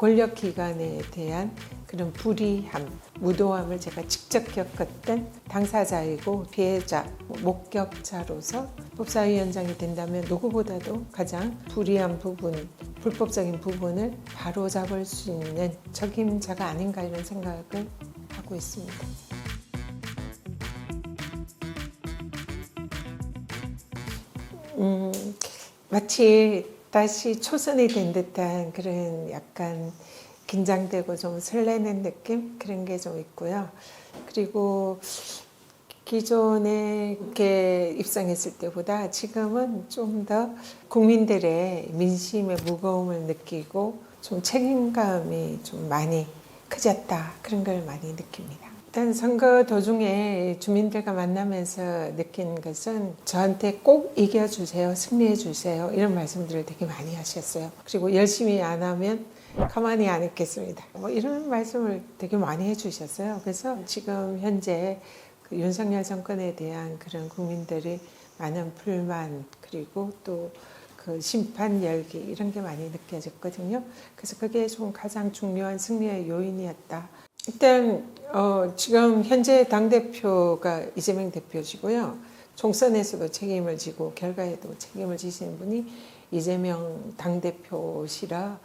권력기관에 대한 그런 불이함, 무도함을 제가 직접 겪었던 당사자이고 피해자, 목격자로서 법사위원장이 된다면 누구보다도 가장 불이한 부분, 불법적인 부분을 바로잡을 수 있는 적임자가 아닌가 이런 생각을 하고 있습니다. 마치 다시 초선이 된 듯한 그런 약간 긴장되고 좀 설레는 느낌 그런 게 좀 있고요. 그리고 기존에 이렇게 입성했을 때보다 지금은 좀 더 국민들의 민심의 무거움을 느끼고 좀 책임감이 좀 많이 커졌다 그런 걸 많이 느낍니다. 일단 선거 도중에 주민들과 만나면서 느낀 것은 저한테 꼭 이겨주세요, 승리해주세요 이런 말씀들을 되게 많이 하셨어요. 그리고 열심히 안 하면 가만히 안 있겠습니다. 이런 말씀을 되게 많이 해주셨어요. 그래서 지금 현재 그 윤석열 정권에 대한 그런 국민들의 많은 불만 그리고 또 그 심판 열기 이런 게 많이 느껴졌거든요. 그래서 그게 좀 가장 중요한 승리의 요인이었다. 일단 지금 현재 당대표가 이재명 대표시고요. 총선에서도 책임을 지고 결과에도 책임을 지시는 분이 이재명 당대표시라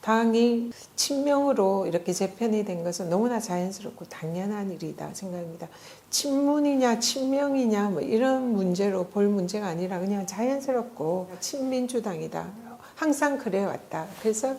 당이 친명으로 이렇게 재편이 된 것은 너무나 자연스럽고 당연한 일이다 생각합니다. 친문이냐 친명이냐 뭐 이런 문제로 볼 문제가 아니라 그냥 자연스럽고 친민주당이다. 항상 그래왔다. 그래서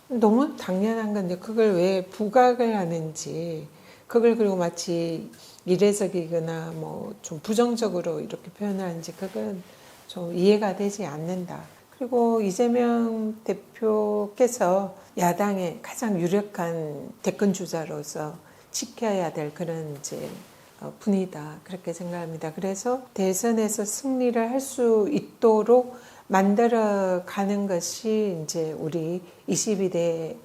너무 당연한 건데 그걸 왜 부각을 하는지 그걸 그리고 마치 이례적이거나 뭐 좀 부정적으로 이렇게 표현하는지 그건 좀 이해가 되지 않는다. 그리고 이재명 대표께서 야당의 가장 유력한 대권 주자로서 지켜야 될 그런 이제 분이다 그렇게 생각합니다. 그래서 대선에서 승리를 할 수 있도록 만들어가는 것이 이제 우리 22대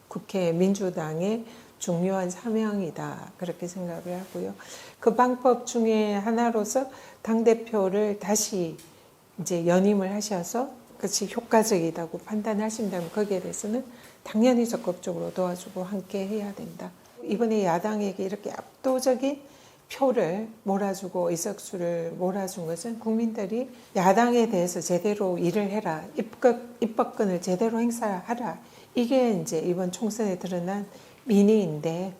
국회 민주당의 중요한 사명이다 그렇게 생각을 하고요. 그 방법 중에 하나로서 당대표를 다시 이제 연임을 하셔서 그것이 효과적이라고 판단하신다면 거기에 대해서는 당연히 적극적으로 도와주고 함께 해야 된다. 이번에 야당에게 이렇게 압도적인 표를 몰아주고 의석수를 몰아준 것은 국민들이 야당에 대해서 제대로 일을 해라. 입법권을 제대로 행사하라. 이게 이제 이번 총선에 드러난 민의인데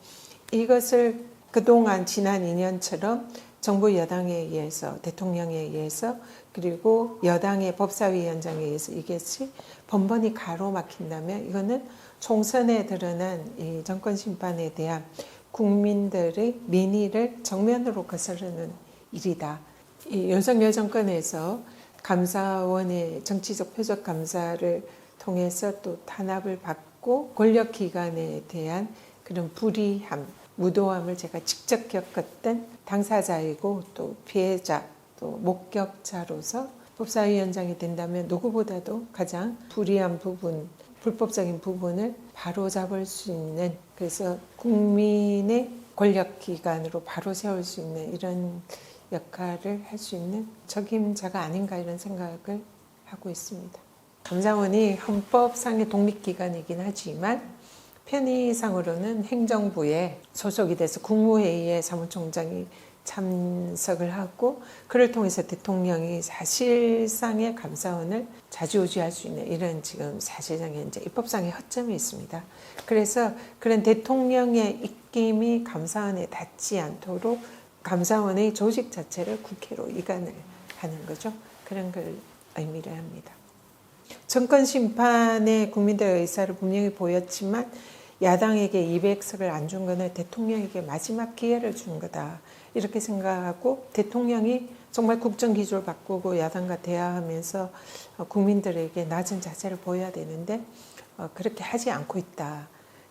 이것을 그동안 지난 2년처럼 정부 여당에 의해서 대통령에 의해서 그리고 여당의 법사위원장에 의해서 이것이 번번이 가로막힌다면 이거는 총선에 드러난 이 정권 심판에 대한 국민들의 민의를 정면으로 거스르는 일이다. 이 윤석열 정권에서 감사원의 정치적 표적 감사를 통해서 또 탄압을 받고 권력기관에 대한 그런 불이함, 무도함을 제가 직접 겪었던 당사자이고 또 피해자, 또 목격자로서 법사위원장이 된다면 누구보다도 가장 불이한 부분, 불법적인 부분을 바로잡을 수 있는 그래서 국민의 권력기관으로 바로 세울 수 있는 이런 역할을 할 수 있는 적임자가 아닌가 이런 생각을 하고 있습니다. 감사원이 헌법상의 독립기관이긴 하지만 편의상으로는 행정부에 소속이 돼서 국무회의에 사무총장이 참석을 하고 그를 통해서 대통령이 사실상의 감사원을 좌지우지할 수 있는 이런 지금 사실상의 이제 입법상의 허점이 있습니다. 그래서 그런 대통령의 입김이 감사원에 닿지 않도록 감사원의 조직 자체를 국회로 이관을 하는 거죠. 그런 걸 의미를 합니다. 정권 심판에 국민들의 의사를 분명히 보였지만 야당에게 200석을 안 준 거는 대통령에게 마지막 기회를 준 거다. 이렇게 생각하고 대통령이 정말 국정기조를 바꾸고 야당과 대화하면서 국민들에게 낮은 자세를 보여야 되는데 그렇게 하지 않고 있다.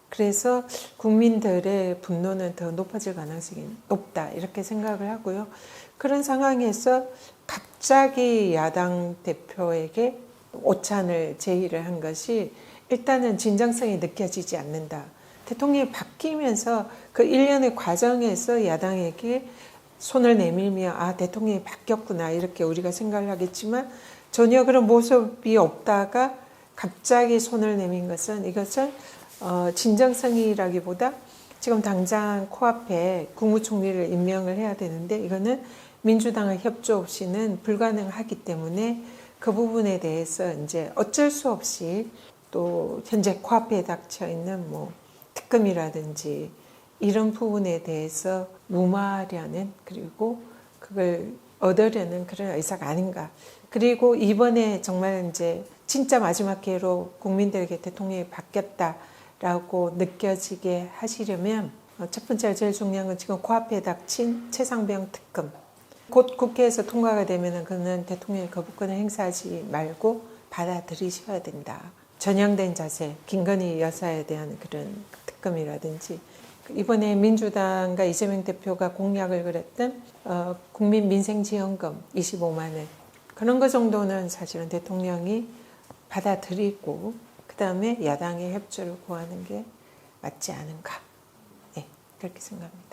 그래서 국민들의 분노는 더 높아질 가능성이 높다. 이렇게 생각을 하고요. 그런 상황에서 갑자기 야당 대표에게 오찬을 제의를 한 것이 일단은 진정성이 느껴지지 않는다. 대통령이 바뀌면서 그 일련의 과정에서 야당에게 손을 내밀며 대통령이 바뀌었구나 이렇게 우리가 생각을 하겠지만 전혀 그런 모습이 없다가 갑자기 손을 내민 것은 이것은 진정성이라기보다 지금 당장 코앞에 국무총리를 임명을 해야 되는데 이거는 민주당의 협조 없이는 불가능하기 때문에 그 부분에 대해서 이제 어쩔 수 없이 또 현재 코앞에 닥쳐 있는 뭐 특검이라든지 이런 부분에 대해서 무마하려는 그리고 그걸 얻으려는 그런 의사가 아닌가. 그리고 이번에 정말 이제 진짜 마지막 기회로 국민들에게 대통령이 바뀌었다라고 느껴지게 하시려면 첫 번째로 제일 중요한 건 지금 코앞에 닥친 최상병 특검. 곧 국회에서 통과가 되면 그는 대통령의 거부권을 행사하지 말고 받아들이셔야 된다. 전향된 자세, 김건희 여사에 대한 그런 특검이라든지 이번에 민주당과 이재명 대표가 공약을 그랬던 국민 민생지원금 25만 원 그런 거 정도는 사실은 대통령이 받아들이고 그 다음에 야당의 협조를 구하는 게 맞지 않은가. 네, 그렇게 생각합니다.